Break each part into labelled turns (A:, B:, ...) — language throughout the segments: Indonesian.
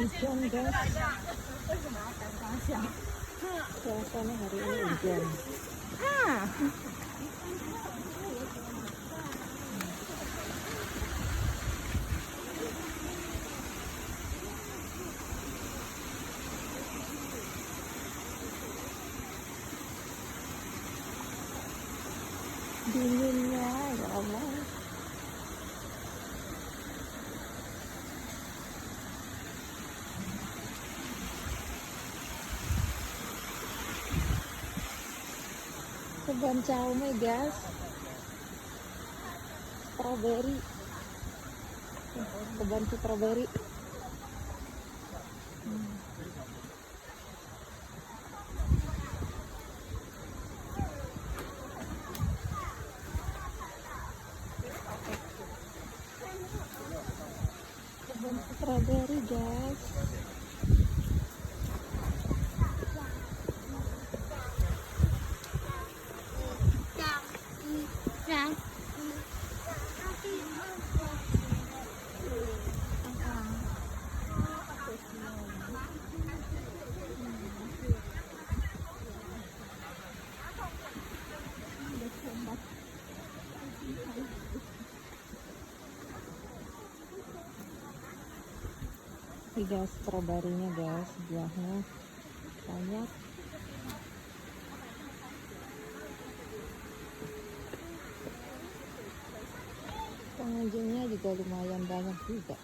A: hujan guys. Suasana hari ini hujan. Dinginnya ya Allah. Kebun caome guys, strawberry, kebun strawberry. Kebun strawberry guys. Ini guys, stroberinya guys, buahnya banyak. Pengunjungnya juga lumayan banyak juga.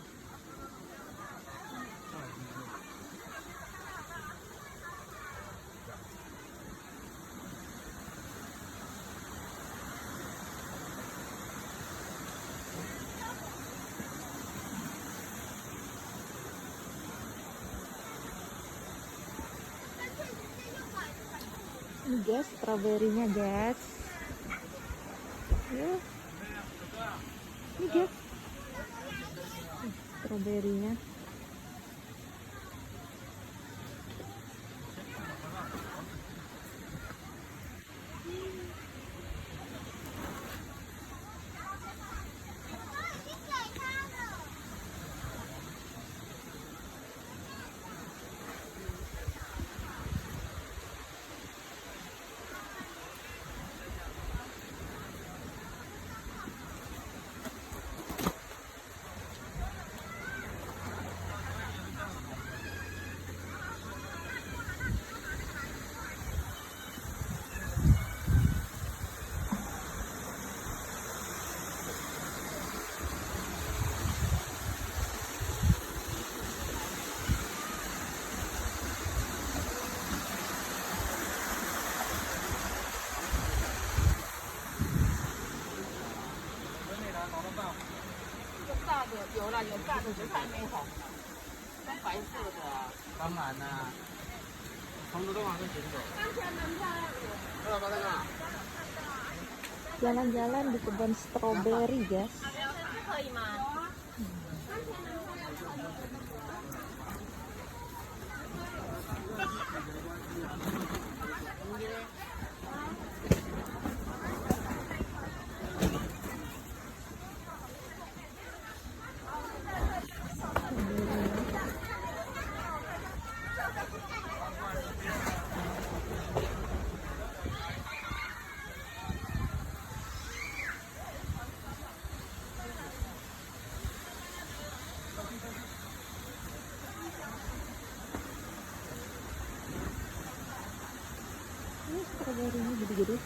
A: Ini guys, stroberinya guys. Ya. Ini guys, stroberinya.
B: 有了，有炸的就还没好，白色的。当然啦，从头到尾都行走。
A: Jalan-jalan di kebun stroberi guys. Ini stroberinya gede-gede.